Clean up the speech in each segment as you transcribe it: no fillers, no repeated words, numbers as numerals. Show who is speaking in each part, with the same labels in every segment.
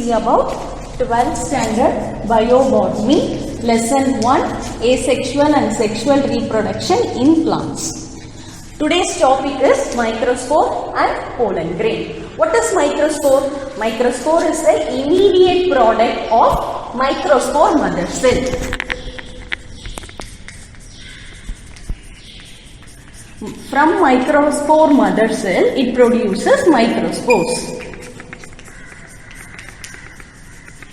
Speaker 1: see about 12th standard biobotany, lesson 1, asexual and sexual reproduction in plants. Today's topic is microspore and pollen grain. What is microspore? Microspore is the immediate product of microspore mother cell. From microspore mother cell, it produces microspores.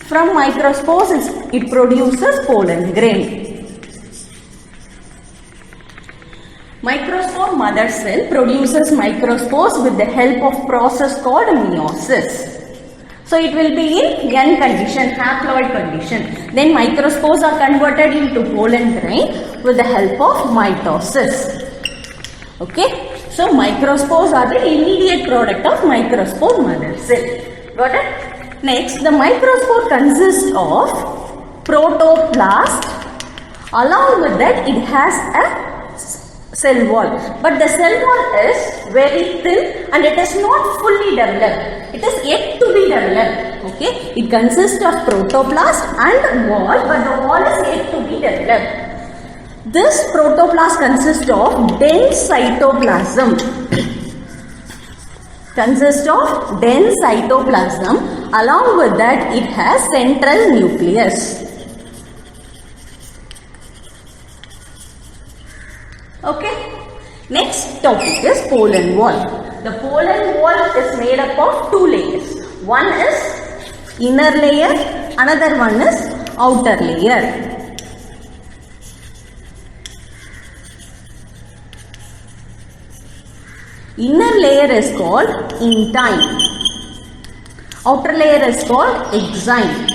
Speaker 1: From microspores, it produces pollen grain. Microspore mother cell produces microspores with the help of process called meiosis. So it will be in N condition, haploid condition. Then microspores are converted into pollen grain with the help of mitosis. Okay, so microspores are the immediate product of microspore mother cell. Got it? Next, the microspore consists of protoplast. Along with that, it has a cell wall. But the cell wall is very thin and it is not fully developed. It is yet to be developed. Okay, it consists of protoplast and wall, but the wall is yet to be developed. This protoplast consists of dense cytoplasm. Along with that, it has central nucleus. Okay. Next topic is pollen wall. The pollen wall is made up of two layers. One is inner layer, another one is outer layer. Inner layer is called intine. Outer layer is called exine.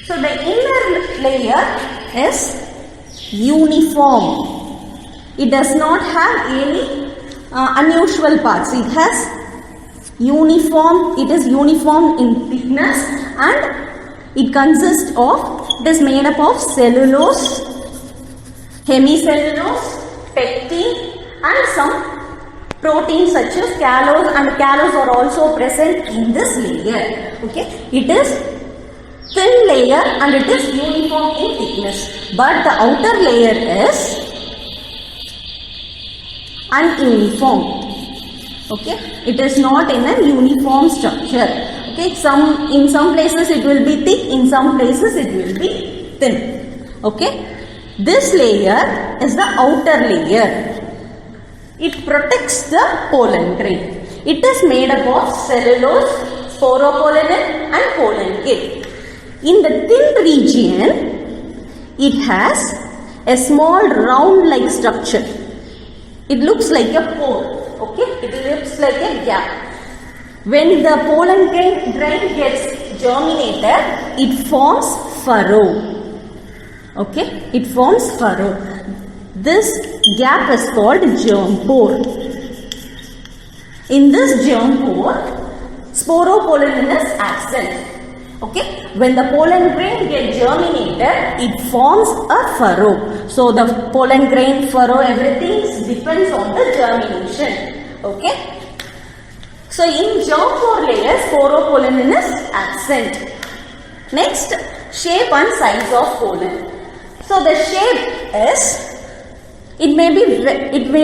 Speaker 1: So the inner layer is uniform. It does not have any unusual parts. It is uniform in thickness and it consists of, it is made up of cellulose, hemicellulose, pectin, and some proteins such as callose, and callose are also present in this layer. Okay, it is thin layer and it is uniform in thickness, but the outer layer is ununiform. Okay, it is not in a uniform structure. Okay, in some places it will be thick, in some places it will be thin. Okay, this layer is the outer layer. It protects the pollen grain. It is made up of cellulose, sporopollenin and pollen grain. In the thin region, it has a small round-like structure. It looks like a pore. Okay, it looks like a gap. When the pollen grain gets germinated, it forms furrow. Okay, it forms furrow. This gap is called germ pore. In this germ pore, sporopollenin is absent. Okay, when the pollen grain gets germinated, it forms a furrow. So the pollen grain, furrow, everything depends on the germination. Okay, so in germ pore layer, sporopollenin is absent. Next, shape and size of pollen. So the shape is, it may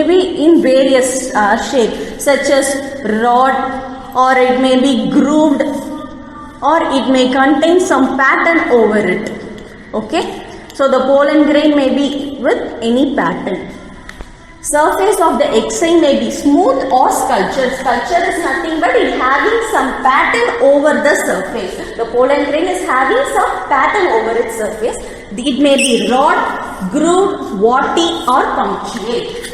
Speaker 1: be in various shapes such as rod, or it may be grooved, or it may contain some pattern over it. Okay, so the pollen grain may be with any pattern. Surface of the exine may be smooth or sculptured. Sculpture is nothing but it having some pattern over the surface. The pollen grain is having some pattern over its surface. It may be rod, grooved, warty or punctuate.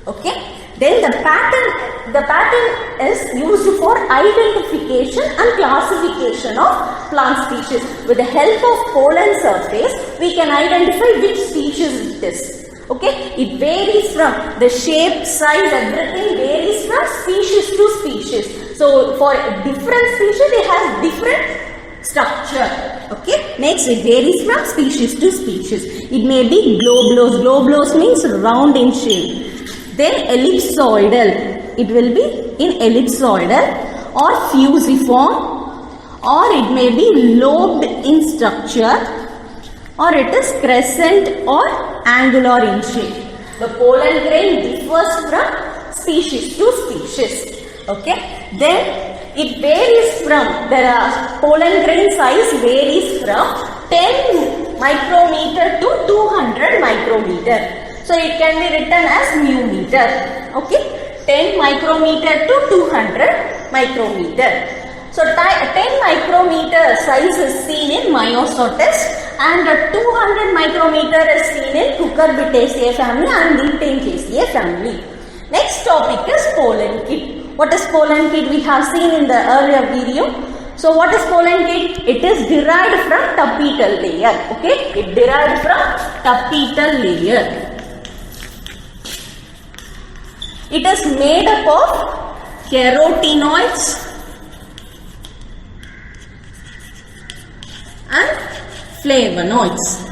Speaker 1: Okay. Then the pattern is used for identification and classification of plant species. With the help of pollen surface, we can identify which species it is. Okay, it varies from the shape, size, everything varies from species to species. So for different species, they have different structure. Okay, next it varies from species to species. It may be globulose. Globulose means round in shape. Then ellipsoidal. It will be in ellipsoidal or fusiform or it may be lobed in structure, or it is crescent or angular in shape. The pollen grain differs from species to species. Okay. Then it varies from, pollen grain size varies from 10 micrometer to 200 micrometer. So it can be written as mu meter. Okay. 10 micrometer to 200 micrometer. So 10 micrometer size is seen in Myosotis, and 200 micrometer is seen in Cucurbitaceae family and Lutetiaceae family. Next topic is pollen kit. What is pollen kit? We have seen in the earlier video. So what is pollen kit? It is derived from tapetal layer. Okay, it derived from tapetal layer. It is made up of carotenoids and flavonoids.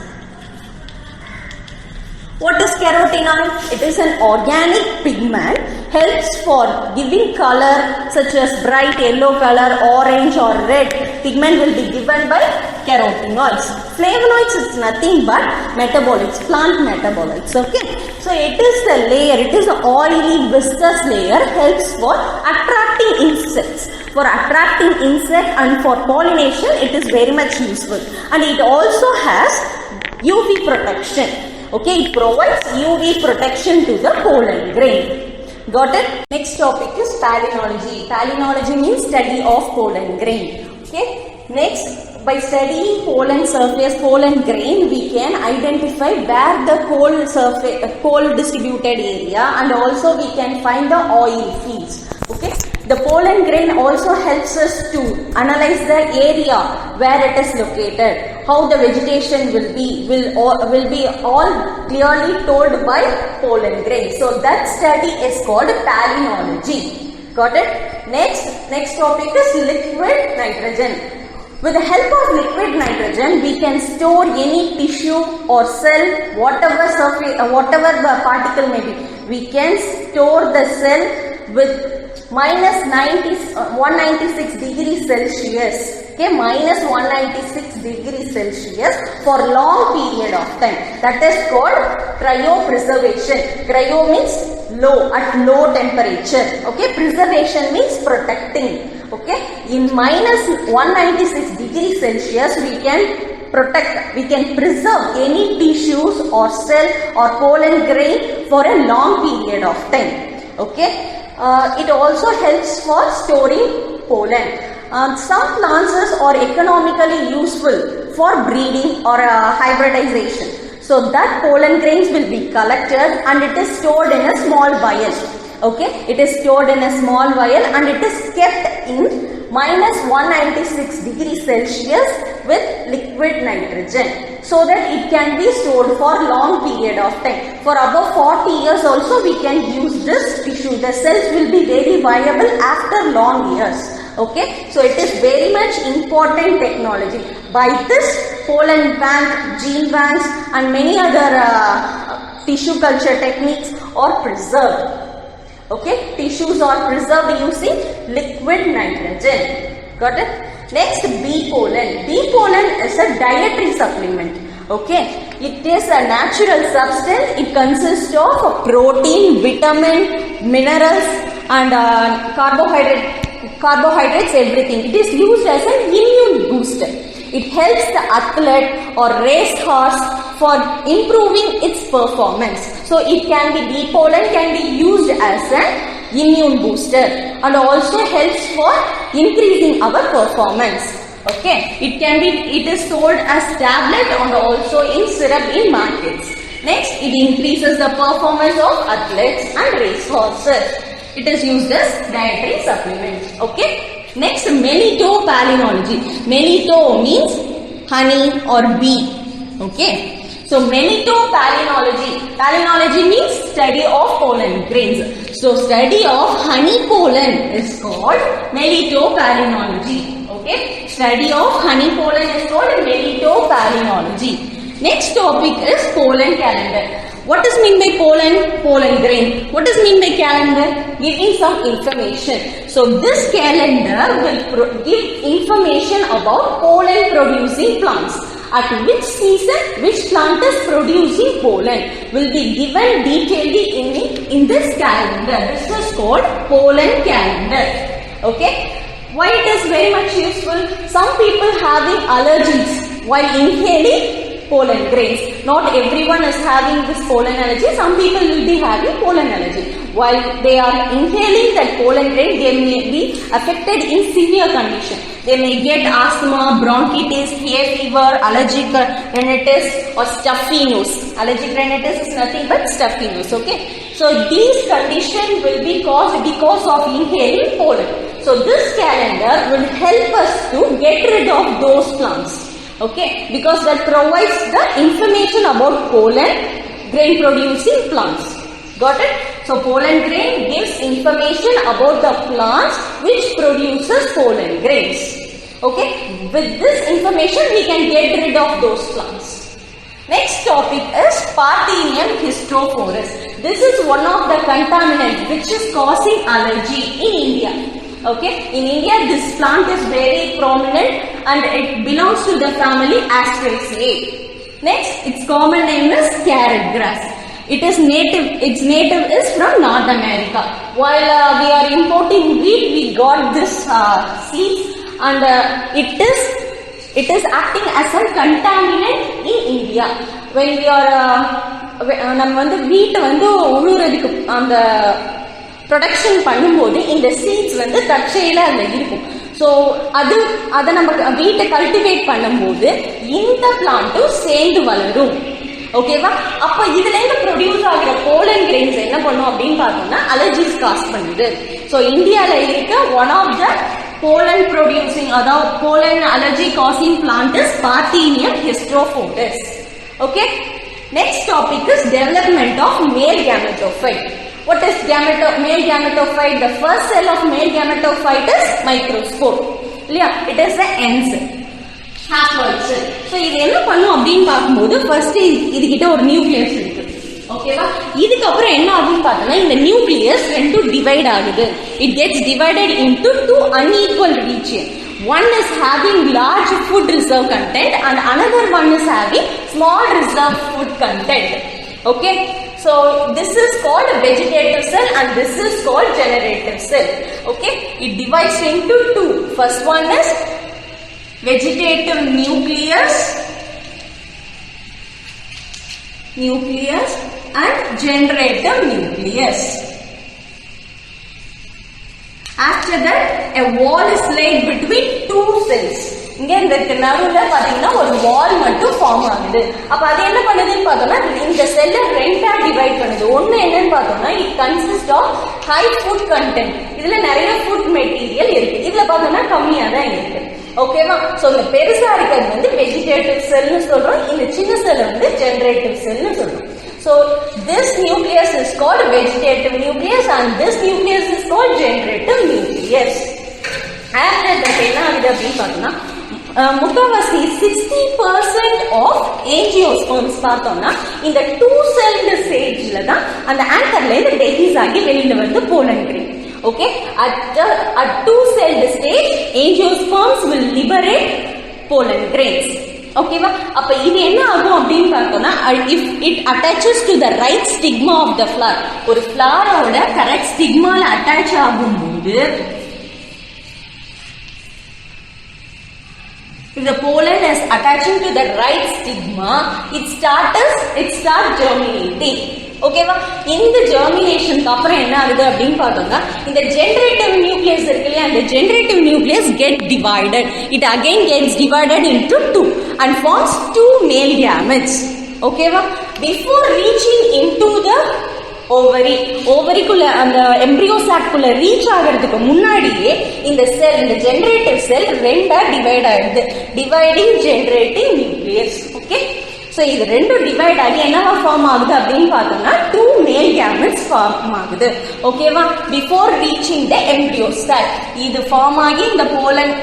Speaker 1: What is carotenoid? It is an organic pigment, helps for giving color such as bright yellow color, orange or red. Pigment will be given by carotenoids. Flavonoids is nothing but metabolites, plant metabolites. Okay. So it is the layer, it is an oily viscous layer, helps for attracting insects. For attracting insect and for pollination, it is very much useful. And it also has UV protection. Okay, it provides UV protection to the pollen grain. Got it? Next topic is palynology. Palynology means study of pollen grain. Okay. Next, by studying pollen surface, pollen grain, we can identify where the cold distributed area, and also we can find the oil fields. Okay. The pollen grain also helps us to analyze the area where it is located, how the vegetation will be all clearly told by pollen grain. So that study is called palynology. Got it? Next topic is liquid nitrogen. With the help of liquid nitrogen, we can store any tissue or cell, whatever the particle may be. We can store the cell with minus 196 degrees Celsius. Okay, minus 196 degrees Celsius for long period of time. That is called cryopreservation. Cryo means low, at low temperature. Okay, preservation means protecting. Okay, in minus 196 degrees Celsius, we can preserve any tissues or cell or pollen grain for a long period of time. Okay. It also helps for storing pollen. Some plants are economically useful for breeding or hybridization. So that pollen grains will be collected and it is stored in a small vial. Okay, it is stored in a small vial and it is kept in minus 196 degrees Celsius with liquid nitrogen, so that it can be stored for long period of time. For above 40 years also we can use this tissue. The cells will be very viable after long years. Okay, so it is very much important technology. By this, pollen bank, gene banks and many other tissue culture techniques are preserved. Okay, tissues are preserved using liquid nitrogen. Got it? Next, bee pollen. Bee pollen is a dietary supplement. Okay, it is a natural substance. It consists of protein, vitamin, minerals and carbohydrates, everything. It is used as an immune booster. It helps the athlete or racehorse for improving its performance. So it can be, bee pollen can be used as an immune booster and also helps for increasing our performance. Okay, it is sold as tablet and also in syrup in markets. Next, it increases the performance of athletes and racehorses. It is used as dietary supplement. Okay. Next, Manito-palynology. Manito means honey or bee. Okay. So Manito-palynology. Palynology means study of pollen grains. So study of honey pollen is called Manito-palynology. Okay. Study of honey pollen is called Manito-palynology. Next topic is pollen calendar. What is mean by pollen grain? What is mean by calendar? Giving some information. So this calendar will give information about pollen producing plants. At which season which plant is producing pollen will be given detailedly in this calendar. This is called pollen calendar. Okay. Why it is very much useful? Some people having allergies while inhaling pollen grains. Not everyone is having this pollen allergy. Some people will be having pollen allergy. While they are inhaling that pollen grain, they may be affected in severe condition. They may get asthma, bronchitis, hay fever, allergic rhinitis or stuffy nose. Allergic rhinitis is nothing but stuffy nose. Okay. So these conditions will be caused because of inhaling pollen. So this calendar will help us to get rid of those plants. Okay, because that provides the information about pollen grain producing plants. Got it? So pollen grain gives information about the plants which produces pollen grains. Okay, with this information we can get rid of those plants. Next topic is Parthenium histophorus. This is one of the contaminants which is causing allergy in India. Okay, in India this plant is very prominent and it belongs to the family Asteraceae. Next, its common name is carrot grass. Its native is from North America. While we are importing wheat, we got this seeds and it is acting as a contaminant in India. When we are நம்ம வந்து வீட்டை வந்து உழுறதுக்கு அந்த production பண்ணும்போது இந்த seeds வந்து தற்செயலா அதுல இருக்கும். ஸோ அதை நம்ம வீட்டை கல்டிவேட் பண்ணும்போது இந்த பிளான்ட்டும் சேர்ந்து வளரும். ஓகேவா? அப்ப இதுல இருந்து ப்ரொடியூஸ் ஆகிற போலன் கிரெயின்ஸ் என்ன பண்ணும் அப்படின்னு பார்த்தோம்னா அலர்ஜிஸ் காஸ் பண்ணுது. ஸோ இந்தியால இருக்க one of the pollen producing அதாவது pollen allergy causing plant is Parthenium histophorus. Okay. Next topic is development of male gametophyte. What is male gametophyte? The first cell of male gametophyte is microspore. Yeah, it is the end cell. Haploid cell. So இது என்ன பண்ணும் அப்படின்னு பார்க்கும்போது first இது கிட்ட ஒரு nucleus இருக்கு. ஓகேவா? இதுக்கு அப்புறம் என்ன ஆகும்னு பார்த்தோம்னா இந்த நியூக்ளியஸ் ரெண்டு டிவைட் ஆகுது. It gets divided into two unequal regions. One is having large food reserve content and another one is having small reserve food content. Okay? So this is called a vegetative cell and this is called generative cell. Okay? It divides into two. First one is vegetative nucleus and generative nucleus. After that, a wall is laid between two cells. இங்க இந்த நடுவுல பாத்தீங்கன்னா ஒரு வால் மட்டும் form ஆகுது. அப்ப அது என்ன பண்ணுதுன்னு பார்த்தோம்னா இந்த செல்லை ரெண்டா டிவைட் பண்ணுது. ஒன்னு என்னன்னு பார்த்தோம்னா it consist of high food content. இதுல நிறைய ஃபுட் மெட்டீரியல் இருக்கு. இதுல பார்த்தோம்னா கம்மியா தான் இருக்கு. ஓகேவா? சோ இந்த பெருசா இருக்கிறது வந்து வெஜிடேட்டிவ் செல்னு சொல்றோம். இந்த சின்ன செல் வந்து ஜெனரேட்டிவ் செல்னு சொல்றோம். So this nucleus is called vegetative nucleus and this nucleus is called generative nucleus. After that என்ன ஆகுது அப்படின்னு பார்த்தோம்னா முக்காவாசி 60% ஆஃப் ஏஞ்சியோஸ்பர்ம்ஸ் பார்த்தோம்னா இந்த டூ செல்டு ஸ்டேஜ்ல தான் அந்த ஆங்கர்ல இருந்து டெசிஸ் ஆகி வெளியில வந்து pollen grain. Okay, at two celled stage angiosperms will liberate pollen grains. ஓகேவா? அப்ப இது என்ன ஆகும் அப்படின்னு பார்த்தோம்னா if it attaches to the right stigma of the flower, ஒரு ஃபிளவரோட கரெக்ட் ஸ்டிக்மால அட்டாச் ஆகும்போது if the pollen is attaching to the right stigma, it starts germinating. ஓகேவா? இந்த ஜெர்மினேஷனுக்கு அப்புறம் என்ன ஆகுது அப்படின்னு பார்த்தோம்னா இந்த ஜெனரேட்டிவ் நியூக்ளியஸ் இருக்கு இல்லையா, அந்த generative nucleus get divided. It again gets divided into two and forms two male gametes. ஓகேவா? பிஃபோர் ரீச்சிங் இன்டு த ஓவரிக்குள்ள அந்த எம்ப்ரியோ சாக்குள்ள ரீச் ஆகிறதுக்கு முன்னாடியே இந்த செல், இந்த ஜெனரேட்டிவ் செல் ரெண்டா டிவைட் ஆயிடுது. Dividing generating nucleus. Okay, so இது ரெண்டும் டிவைட் ஆகி என்னவா ஃபார்ம் ஆகுது அப்படின்னு பார்த்தோம்னா டூ மேல் கேமெட்ஸ் ஃபார்ம் ஆகுது. ஓகேவா? பிஃபோர் ரீச்சிங் த எம்ப்ரியோ சாக் இது ஃபார்ம் ஆகி இந்த போலன்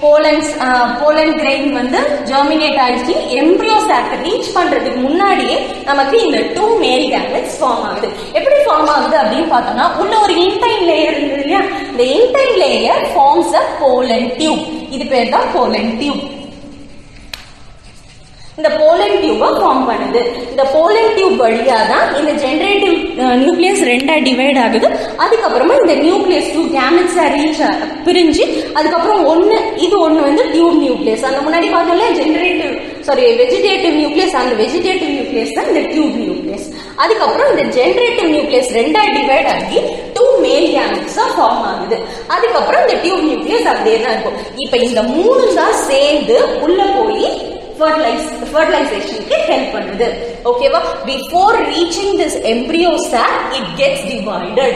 Speaker 1: pollen grain வந்து germinate ஆயிடுச்சு embryo sac ரீச் பண்றதுக்கு முன்னாடியே நமக்கு இந்த 2 male gametes ஃபார்ம் ஆகுது. எப்படி ஃபார்ம் ஆகுது அப்படின்னு பார்த்தோம்னா உள்ள ஒரு intine layer இருந்தது இல்லையா, இந்த intine layer forms a pollen tube. இது பேர் தான் pollen tube. இந்த pollen tube ஃபார்ம் பண்ணுது. இந்த pollen tube வழியா தான் இந்த ஜெனரேட்டிவ் நியூக்ளியஸ் ரெண்டா டிவைட் ஆகுது. அதுக்கப்புறமா இந்த நியூக்ளியஸ் 2 gametes ரீச் பிரிஞ்சு அதுக்கப்புறம் இது ஒன்னு வந்து டியூப் நியூக்ளியஸ். அந்த முன்னாடி பார்த்தோம்ல வெஜிடேட்டிவ் நியூக்ளியஸ், அந்த வெஜிடேட்டிவ் நியூக்ளியஸ் தான் இந்த டியூப் நியூக்ளியஸ். அதுக்கப்புறம் இந்த ஜெனரேட்டிவ் நியூக்ளியஸ் ரெண்டா டிவைட் ஆகி 2 மேல் கேமெட்ஸா ஃபார்ம் ஆகுது. அதுக்கப்புறம் இந்த டியூப் நியூக்ளியஸ் அப்படியே தான் இருக்கும். இப்ப இந்த மூணு தான் சேர்ந்து உள்ள போய் fertilizationக்கு ஹெல்ப் பண்ணுது. ஓகேவா? before reaching this embryo sac it gets divided.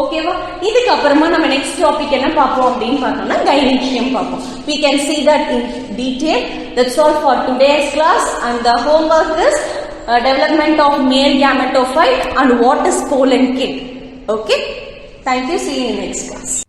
Speaker 1: ஓகேவா? இதுக்கு அப்புறமா நம்ம நெக்ஸ்ட் டாபிக் என்ன பார்ப்போம் அப்படின்னு பார்த்தோம்னா கைனீசியம் பார்ப்போம். we can see that in detail. That's all for today's class, and the homework is development of male gametophyte and what is pollen kit. Okay, thank you, see you in next class.